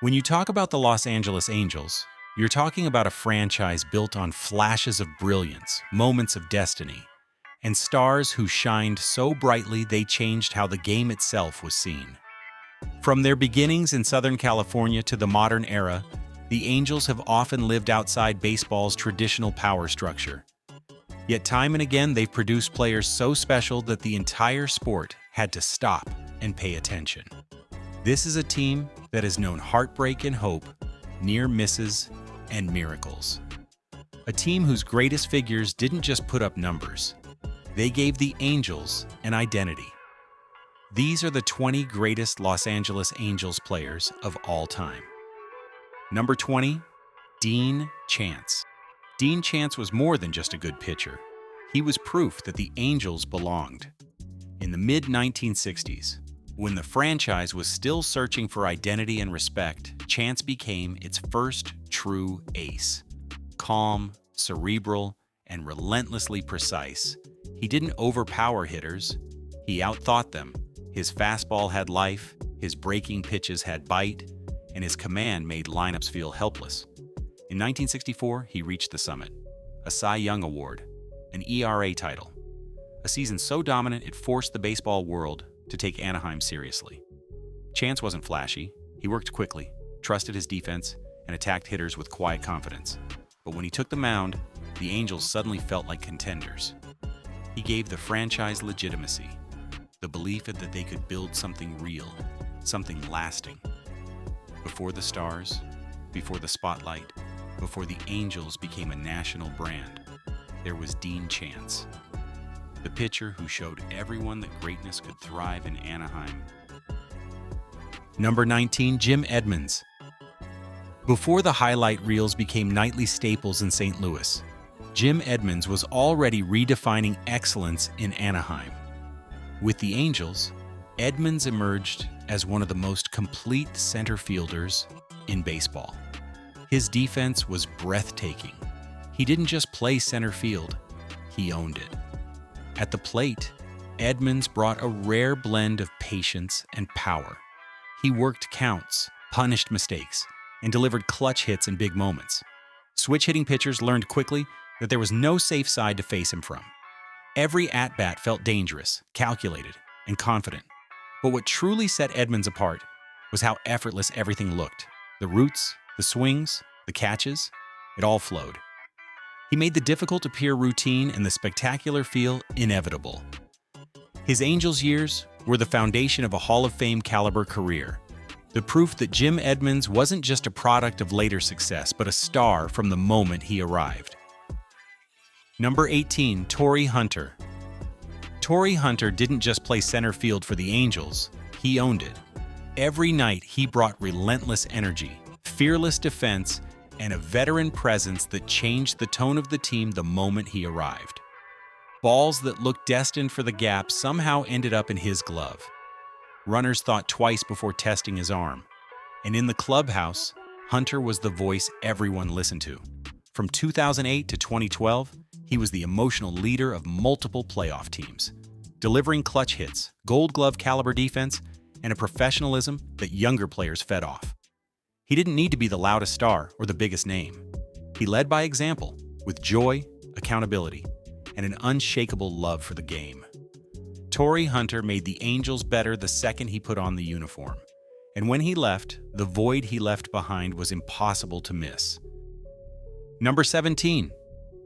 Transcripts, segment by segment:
When you talk about the Los Angeles Angels, you're talking about a franchise built on flashes of brilliance, moments of destiny, and stars who shined so brightly they changed how the game itself was seen. From their beginnings in Southern California to the modern era, the Angels have often lived outside baseball's traditional power structure. Yet time and again, they've produced players so special that the entire sport had to stop and pay attention. This is a team that has known heartbreak and hope, near misses and miracles. A team whose greatest figures didn't just put up numbers. They gave the Angels an identity. These are the 20 greatest Los Angeles Angels players of all time. Number 20, Dean Chance. Dean Chance was more than just a good pitcher. He was proof that the Angels belonged. In the mid-1960s, when the franchise was still searching for identity and respect, Chance became its first true ace. Calm, cerebral, and relentlessly precise, he didn't overpower hitters. He outthought them. His fastball had life, his breaking pitches had bite, and his command made lineups feel helpless. In 1964, he reached the summit, a Cy Young Award, an ERA title, a season so dominant it forced the baseball world to take Anaheim seriously. Chance wasn't flashy. He worked quickly, trusted his defense, and attacked hitters with quiet confidence. But when he took the mound, the Angels suddenly felt like contenders. He gave the franchise legitimacy, the belief that they could build something real, something lasting. Before the stars, before the spotlight, before the Angels became a national brand, there was Dean Chance, the pitcher who showed everyone that greatness could thrive in Anaheim. Number 19, Jim Edmonds. Before the highlight reels became nightly staples in St. Louis, Jim Edmonds was already redefining excellence in Anaheim. With the Angels, Edmonds emerged as one of the most complete center fielders in baseball. His defense was breathtaking. He didn't just play center field, he owned it. At the plate, Edmonds brought a rare blend of patience and power. He worked counts, punished mistakes, and delivered clutch hits in big moments. Switch-hitting pitchers learned quickly that there was no safe side to face him from. Every at-bat felt dangerous, calculated, and confident. But what truly set Edmonds apart was how effortless everything looked. The roots, the swings, the catches, it all flowed. He made the difficult appear routine and the spectacular feel inevitable. His Angels years were the foundation of a Hall of Fame caliber career, the proof that Jim Edmonds wasn't just a product of later success, but a star from the moment he arrived. Number 18, Torii Hunter. Torii Hunter didn't just play center field for the Angels, he owned it. Every night he brought relentless energy, fearless defense, and a veteran presence that changed the tone of the team the moment he arrived. Balls that looked destined for the gap somehow ended up in his glove. Runners thought twice before testing his arm. And in the clubhouse, Hunter was the voice everyone listened to. From 2008 to 2012, he was the emotional leader of multiple playoff teams, delivering clutch hits, Gold Glove caliber defense, and a professionalism that younger players fed off. He didn't need to be the loudest star or the biggest name. He led by example, with joy, accountability, and an unshakable love for the game. Torii Hunter made the Angels better the second he put on the uniform. And when he left, the void he left behind was impossible to miss. Number 17,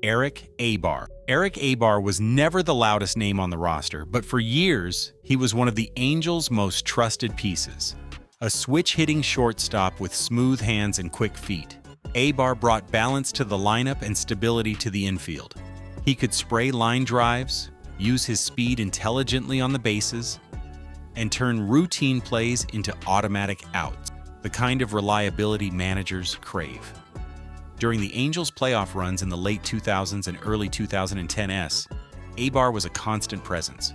Erick Aybar. Erick Aybar was never the loudest name on the roster, but for years, he was one of the Angels' most trusted pieces. A switch-hitting shortstop with smooth hands and quick feet, Aybar brought balance to the lineup and stability to the infield. He could spray line drives, use his speed intelligently on the bases, and turn routine plays into automatic outs, the kind of reliability managers crave. During the Angels' playoff runs in the late 2000s and early 2010s, Aybar was a constant presence.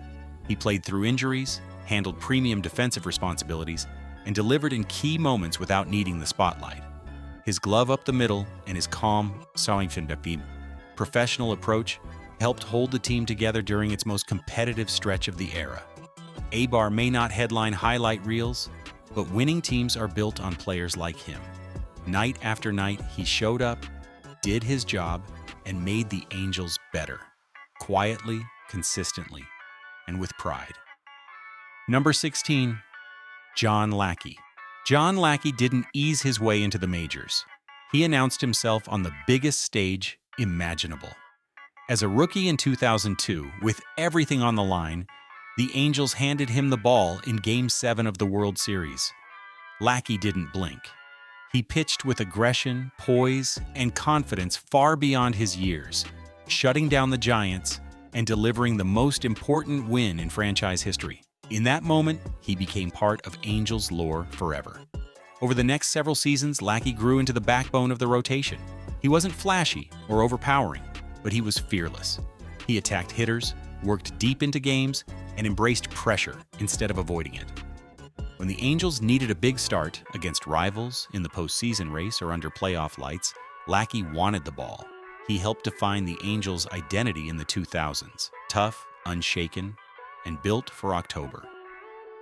He played through injuries, handled premium defensive responsibilities, and delivered in key moments without needing the spotlight. His glove up the middle and his calm, professional approach helped hold the team together during its most competitive stretch of the era. Aybar may not headline highlight reels, But winning teams are built on players like him. Night after night, he showed up, did his job, and made the Angels better. Quietly, consistently, and with pride. Number 16, John Lackey. John Lackey didn't ease his way into the majors. He announced himself on the biggest stage imaginable. As a rookie in 2002, with everything on the line, the Angels handed him the ball in Game 7 of the World Series. Lackey didn't blink. He pitched with aggression, poise, and confidence far beyond his years, shutting down the Giants and delivering the most important win in franchise history. In that moment, he became part of Angels lore forever. Over the next several seasons, Lackey grew into the backbone of the rotation. He wasn't flashy or overpowering, but he was fearless. He attacked hitters, worked deep into games, and embraced pressure instead of avoiding it. When the Angels needed a big start against rivals in the postseason race or under playoff lights, Lackey wanted the ball. He helped define the Angels' identity in the 2000s, tough, unshaken, and built for October.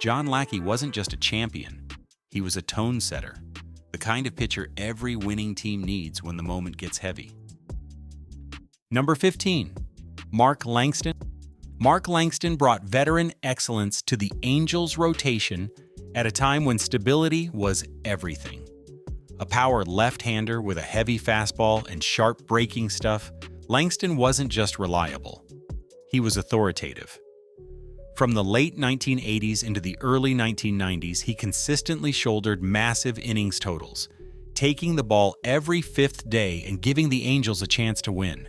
John Lackey wasn't just a champion, he was a tone setter, the kind of pitcher every winning team needs when the moment gets heavy. Number 15, Mark Langston. Mark Langston brought veteran excellence to the Angels' rotation at a time when stability was everything. A power left-hander with a heavy fastball and sharp breaking stuff, Langston wasn't just reliable. He was authoritative. From the late 1980s into the early 1990s, he consistently shouldered massive innings totals, taking the ball every fifth day and giving the Angels a chance to win.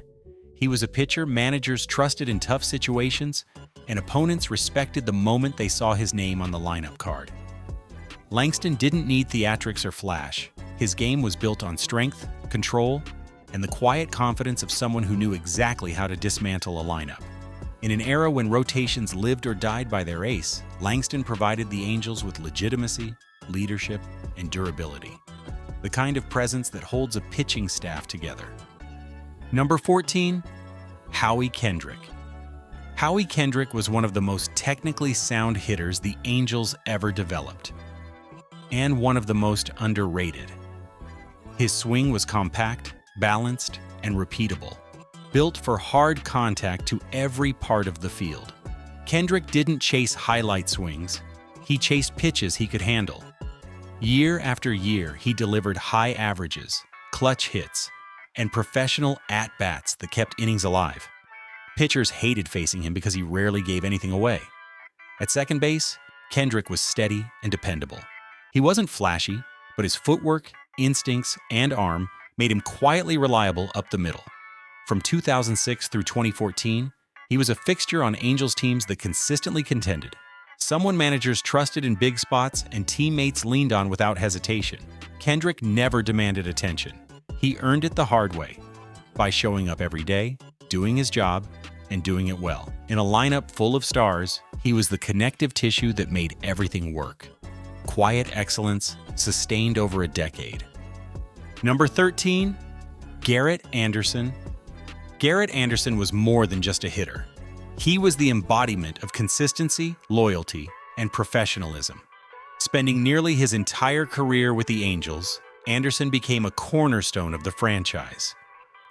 He was a pitcher managers trusted in tough situations, and opponents respected the moment they saw his name on the lineup card. Langston didn't need theatrics or flash. His game was built on strength, control, and the quiet confidence of someone who knew exactly how to dismantle a lineup. In an era when rotations lived or died by their ace, Langston provided the Angels with legitimacy, leadership, and durability. The kind of presence that holds a pitching staff together. Number 14, Howie Kendrick. Howie Kendrick was one of the most technically sound hitters the Angels ever developed, and one of the most underrated. His swing was compact, balanced, and repeatable, built for hard contact to every part of the field. Kendrick didn't chase highlight swings, he chased pitches he could handle. Year after year, he delivered high averages, clutch hits, and professional at-bats that kept innings alive. Pitchers hated facing him because he rarely gave anything away. At second base, Kendrick was steady and dependable. He wasn't flashy, but his footwork, instincts, and arm made him quietly reliable up the middle. From 2006 through 2014, he was a fixture on Angels teams that consistently contended. Someone managers trusted in big spots and teammates leaned on without hesitation. Kendrick never demanded attention. He earned it the hard way, by showing up every day, doing his job, and doing it well. In a lineup full of stars, he was the connective tissue that made everything work. Quiet excellence, sustained over a decade. Number 13, Garret Anderson. Garret Anderson was more than just a hitter. He was the embodiment of consistency, loyalty, and professionalism. Spending nearly his entire career with the Angels, Anderson became a cornerstone of the franchise,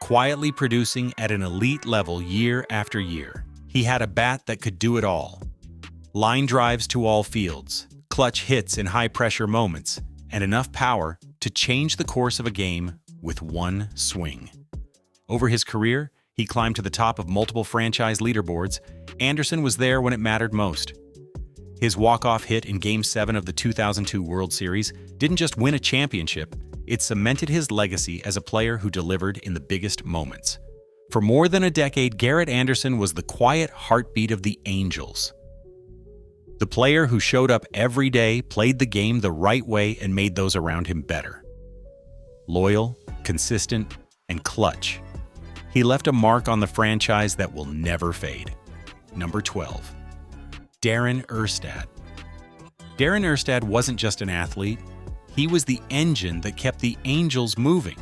quietly producing at an elite level year after year. He had a bat that could do it all. Line drives to all fields, clutch hits in high-pressure moments, and enough power to change the course of a game with one swing. Over his career, he climbed to the top of multiple franchise leaderboards. Anderson was there when it mattered most. His walk-off hit in Game 7 of the 2002 World Series didn't just win a championship, it cemented his legacy as a player who delivered in the biggest moments. For more than a decade, Garret Anderson was the quiet heartbeat of the Angels. The player who showed up every day, played the game the right way, and made those around him better. Loyal, consistent, and clutch. He left a mark on the franchise that will never fade. Number 12. Darin Erstad. Darin Erstad wasn't just an athlete, he was the engine that kept the Angels moving.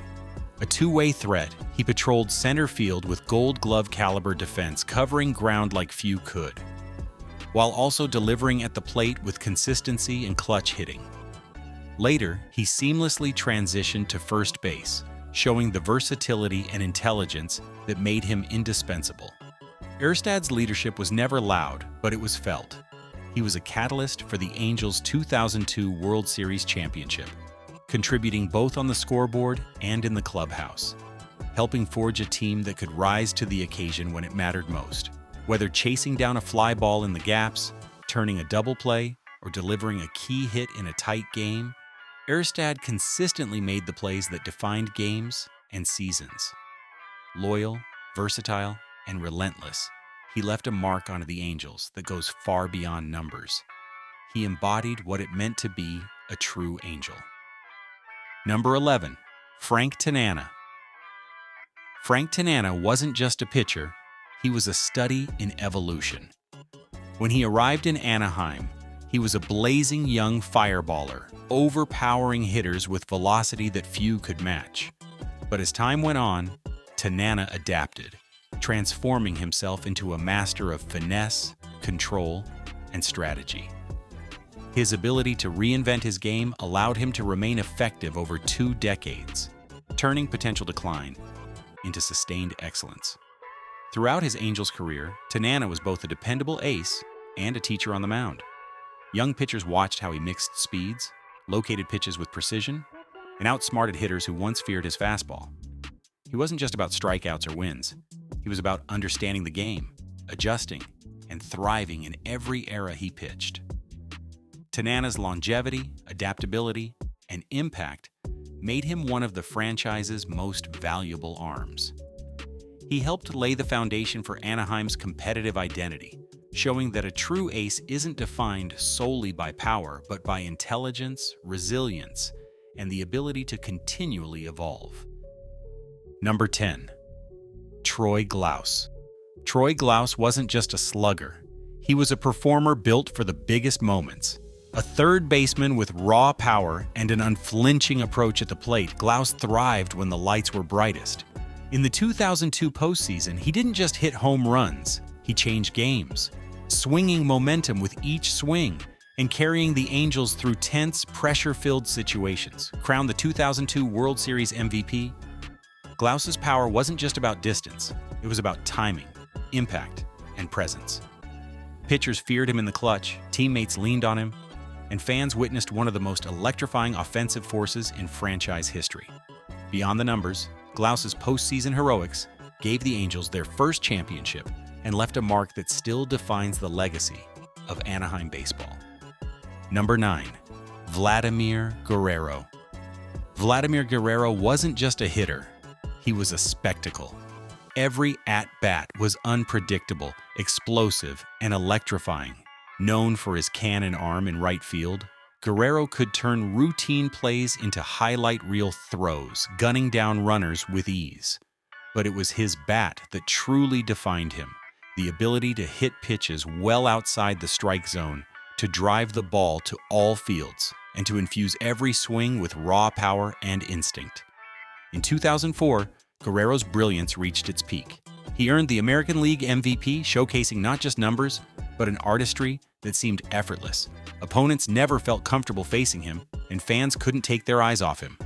A two-way threat, he patrolled center field with Gold Glove caliber defense, covering ground like few could, while also delivering at the plate with consistency and clutch hitting. Later, he seamlessly transitioned to first base, showing the versatility and intelligence that made him indispensable. Erstad's leadership was never loud, but it was felt. He was a catalyst for the Angels' 2002 World Series championship, contributing both on the scoreboard and in the clubhouse, helping forge a team that could rise to the occasion when it mattered most. Whether chasing down a fly ball in the gaps, turning a double play, or delivering a key hit in a tight game, Erstad consistently made the plays that defined games and seasons. Loyal, versatile, and relentless, he left a mark on the Angels that goes far beyond numbers. He embodied what it meant to be a true Angel. Number 11, Frank Tanana. Frank Tanana wasn't just a pitcher, he was a study in evolution. When he arrived in Anaheim, he was a blazing young fireballer, overpowering hitters with velocity that few could match. But as time went on, Tanana adapted, transforming himself into a master of finesse, control, and strategy. His ability to reinvent his game allowed him to remain effective over 2 decades, turning potential decline into sustained excellence. Throughout his Angels career, Tanana was both a dependable ace and a teacher on the mound. Young pitchers watched how he mixed speeds, located pitches with precision, and outsmarted hitters who once feared his fastball. He wasn't just about strikeouts or wins. He was about understanding the game, adjusting, and thriving in every era he pitched. Tanana's longevity, adaptability, and impact made him one of the franchise's most valuable arms. He helped lay the foundation for Anaheim's competitive identity, showing that a true ace isn't defined solely by power, but by intelligence, resilience, and the ability to continually evolve. Number 10, Troy Glaus. Troy Glaus wasn't just a slugger. He was a performer built for the biggest moments. A third baseman with raw power and an unflinching approach at the plate, Glaus thrived when the lights were brightest. In the 2002 postseason, he didn't just hit home runs, he changed games, swinging momentum with each swing and carrying the Angels through tense, pressure-filled situations. Crowned the 2002 World Series MVP, Glaus's power wasn't just about distance, it was about timing, impact, and presence. Pitchers feared him in the clutch, teammates leaned on him, and fans witnessed one of the most electrifying offensive forces in franchise history. Beyond the numbers, Glaus's postseason heroics gave the Angels their first championship and left a mark that still defines the legacy of Anaheim baseball. Number 9, Vladimir Guerrero. Vladimir Guerrero wasn't just a hitter, he was a spectacle. Every at-bat was unpredictable, explosive, and electrifying. Known for his cannon arm in right field, Guerrero could turn routine plays into highlight reel throws, gunning down runners with ease. But it was his bat that truly defined him, the ability to hit pitches well outside the strike zone, to drive the ball to all fields, and to infuse every swing with raw power and instinct. In 2004, Guerrero's brilliance reached its peak. He earned the American League MVP, showcasing not just numbers, but an artistry that seemed effortless. Opponents never felt comfortable facing him, and fans couldn't take their eyes off him.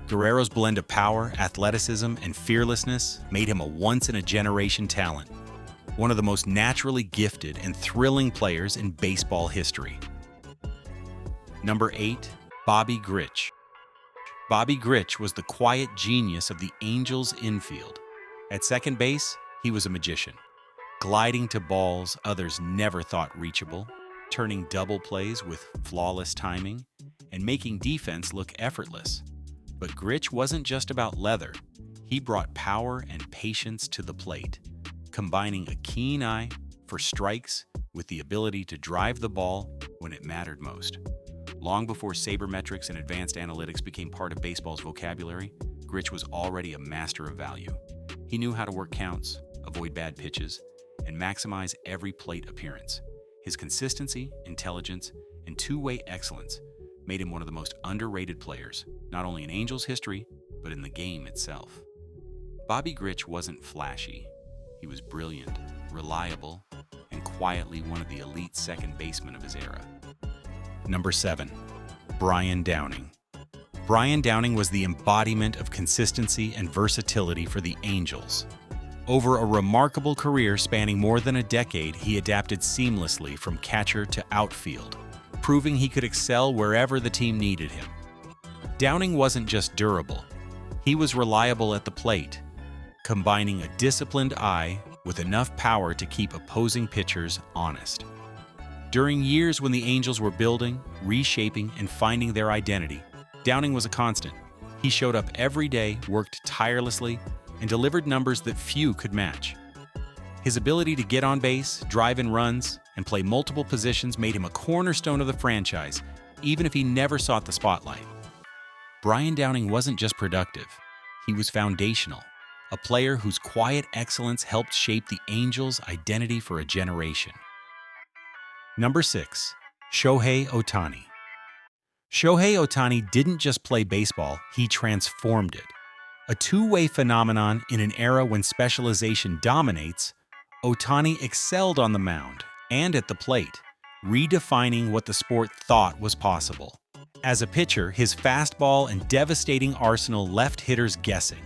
Guerrero's blend of power, athleticism, and fearlessness made him a once-in-a-generation talent, one of the most naturally gifted and thrilling players in baseball history. Number 8, Bobby Grich. Bobby Grich was the quiet genius of the Angels' infield. At second base, he was a magician, gliding to balls others never thought reachable, turning double plays with flawless timing, and making defense look effortless. But Grich wasn't just about leather. He brought power and patience to the plate, combining a keen eye for strikes with the ability to drive the ball when it mattered most. Long before sabermetrics and advanced analytics became part of baseball's vocabulary, Grich was already a master of value. He knew how to work counts, avoid bad pitches, and maximize every plate appearance. His consistency, intelligence, and two-way excellence made him one of the most underrated players, not only in Angels history, but in the game itself. Bobby Grich wasn't flashy. He was brilliant, reliable, and quietly one of the elite second basemen of his era. Number 7, Brian Downing. Brian Downing was the embodiment of consistency and versatility for the Angels. Over a remarkable career spanning more than a decade, he adapted seamlessly from catcher to outfield, proving he could excel wherever the team needed him. Downing wasn't just durable, he was reliable at the plate, combining a disciplined eye with enough power to keep opposing pitchers honest. During years when the Angels were building, reshaping, and finding their identity, Downing was a constant. He showed up every day, worked tirelessly, and delivered numbers that few could match. His ability to get on base, drive in runs, and play multiple positions made him a cornerstone of the franchise, even if he never sought the spotlight. Brian Downing wasn't just productive, he was foundational, a player whose quiet excellence helped shape the Angels' identity for a generation. Number 6. Shohei Ohtani. Shohei Ohtani didn't just play baseball, he transformed it. A two-way phenomenon in an era when specialization dominates, Ohtani excelled on the mound and at the plate, redefining what the sport thought was possible. As a pitcher, his fastball and devastating arsenal left hitters guessing.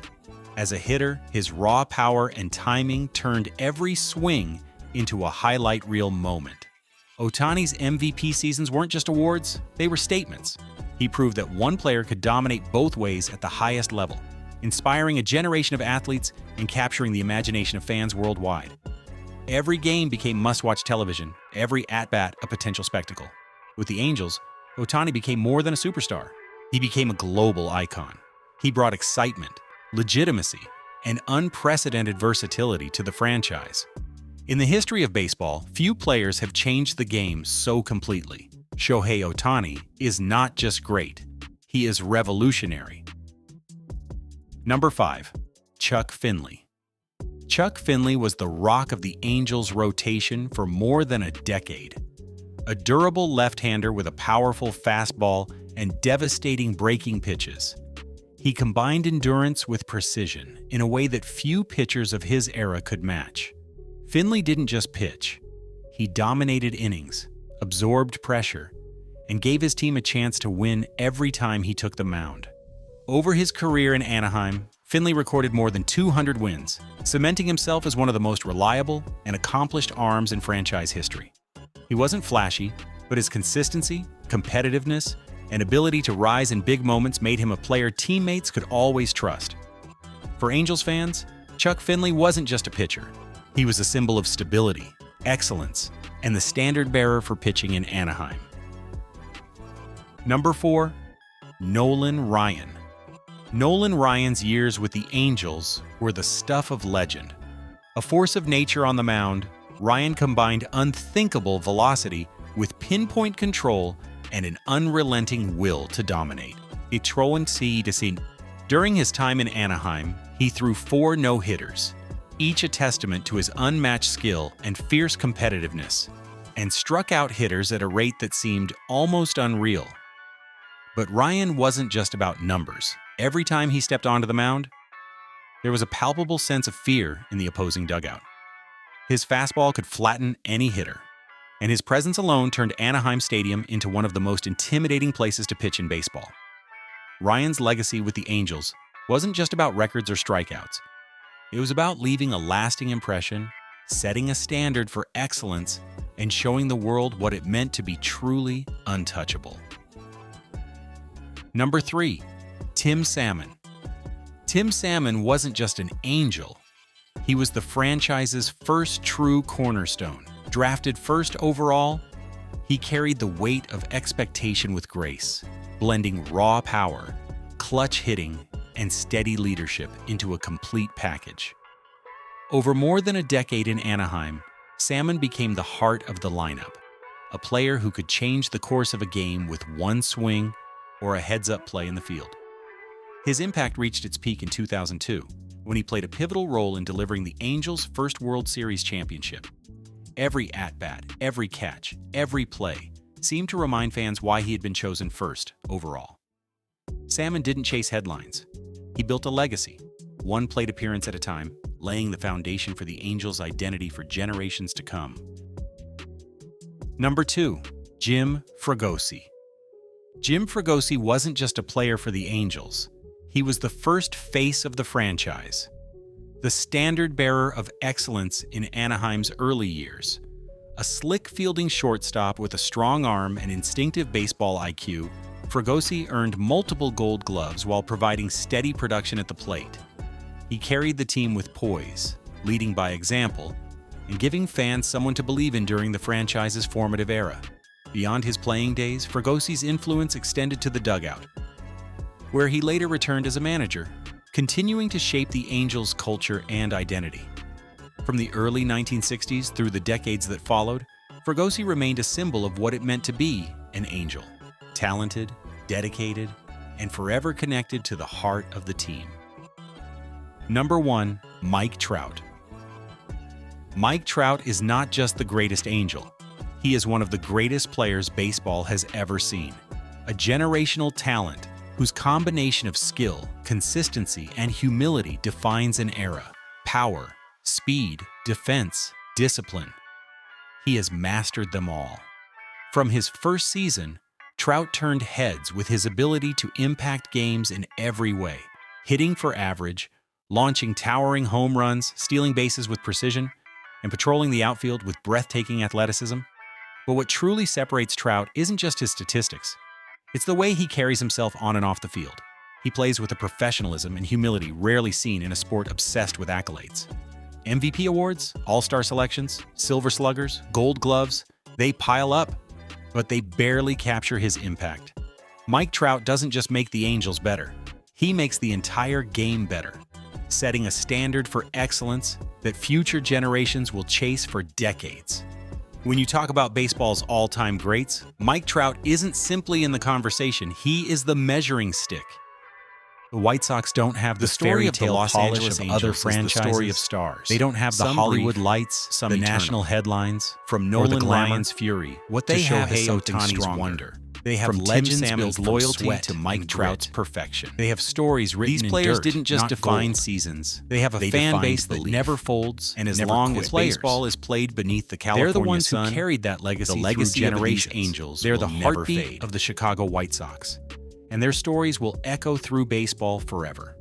As a hitter, his raw power and timing turned every swing into a highlight reel moment. Ohtani's MVP seasons weren't just awards, they were statements. He proved that one player could dominate both ways at the highest level, inspiring a generation of athletes and capturing the imagination of fans worldwide. Every game became must-watch television, every at-bat a potential spectacle. With the Angels, Ohtani became more than a superstar. He became a global icon. He brought excitement, legitimacy, and unprecedented versatility to the franchise. In the history of baseball, few players have changed the game so completely. Shohei Ohtani is not just great, he is revolutionary. Number 5. Chuck Finley. Chuck Finley was the rock of the Angels' rotation for more than a decade. A durable left-hander with a powerful fastball and devastating breaking pitches. He combined endurance with precision in a way that few pitchers of his era could match. Finley didn't just pitch. He dominated innings, absorbed pressure, and gave his team a chance to win every time he took the mound. Over his career in Anaheim, Finley recorded more than 200 wins, cementing himself as one of the most reliable and accomplished arms in franchise history. He wasn't flashy, but his consistency, competitiveness, and ability to rise in big moments made him a player teammates could always trust. For Angels fans, Chuck Finley wasn't just a pitcher. He was a symbol of stability, excellence, and the standard-bearer for pitching in Anaheim. Number 4. Nolan Ryan. Nolan Ryan's years with the Angels were the stuff of legend. A force of nature on the mound, Ryan combined unthinkable velocity with pinpoint control and an unrelenting will to dominate. During his time in Anaheim, he threw 4 no-hitters, each a testament to his unmatched skill and fierce competitiveness, and struck out hitters at a rate that seemed almost unreal. But Ryan wasn't just about numbers. Every time he stepped onto the mound, there was a palpable sense of fear in the opposing dugout. His fastball could flatten any hitter, and his presence alone turned Anaheim Stadium into one of the most intimidating places to pitch in baseball. Ryan's legacy with the Angels wasn't just about records or strikeouts. It was about leaving a lasting impression, setting a standard for excellence, and showing the world what it meant to be truly untouchable. Number 3. Tim Salmon. Tim Salmon wasn't just an Angel. He was the franchise's first true cornerstone. Drafted first overall, he carried the weight of expectation with grace, blending raw power, clutch hitting, and steady leadership into a complete package. Over more than a decade in Anaheim, Salmon became the heart of the lineup, a player who could change the course of a game with one swing or a heads-up play in the field. His impact reached its peak in 2002, when he played a pivotal role in delivering the Angels' first World Series championship. Every at-bat, every catch, every play seemed to remind fans why he had been chosen first overall. Salmon didn't chase headlines. He built a legacy, one plate appearance at a time, laying the foundation for the Angels' identity for generations to come. Number 2. Jim Fregosi. Jim Fregosi wasn't just a player for the Angels. He was the first face of the franchise, the standard-bearer of excellence in Anaheim's early years. A slick fielding shortstop with a strong arm and instinctive baseball IQ, Fregosi earned multiple Gold Gloves while providing steady production at the plate. He carried the team with poise, leading by example, and giving fans someone to believe in during the franchise's formative era. Beyond his playing days, Fregosi's influence extended to the dugout, where he later returned as a manager, continuing to shape the Angels' culture and identity. From the early 1960s through the decades that followed, Fregosi remained a symbol of what it meant to be an Angel. Talented, dedicated, and forever connected to the heart of the team. Number 1. Mike Trout. Mike Trout is not just the greatest Angel. He is one of the greatest players baseball has ever seen. A generational talent whose combination of skill, consistency, and humility defines an era. Power, speed, defense, discipline. He has mastered them all. From his first season, Trout turned heads with his ability to impact games in every way, hitting for average, launching towering home runs, stealing bases with precision, and patrolling the outfield with breathtaking athleticism. But what truly separates Trout isn't just his statistics. It's the way he carries himself on and off the field. He plays with a professionalism and humility rarely seen in a sport obsessed with accolades. MVP awards, All-Star selections, Silver Sluggers, Gold Gloves, they pile up, but they barely capture his impact. Mike Trout doesn't just make the Angels better. He makes the entire game better, setting a standard for excellence that future generations will chase for decades. When you talk about baseball's all-time greats, Mike Trout isn't simply in the conversation, he is the measuring stick. The White Sox don't have the fairy tale polish of other franchises. The story of stars. They don't have the Hollywood lights, the national headlines, from Nolan Ryan's fury. What they have is Ohtani's wonder. They have legends built loyalty to Mike Trout's perfection. They have stories written in dirt. These players didn't just define seasons. They have a fan base that never folds, and as long as baseball is played beneath the California sun, they're the ones who carried that legacy. The legacy of these Angels. They're the heartbeat of the Chicago White Sox, and their stories will echo through baseball forever.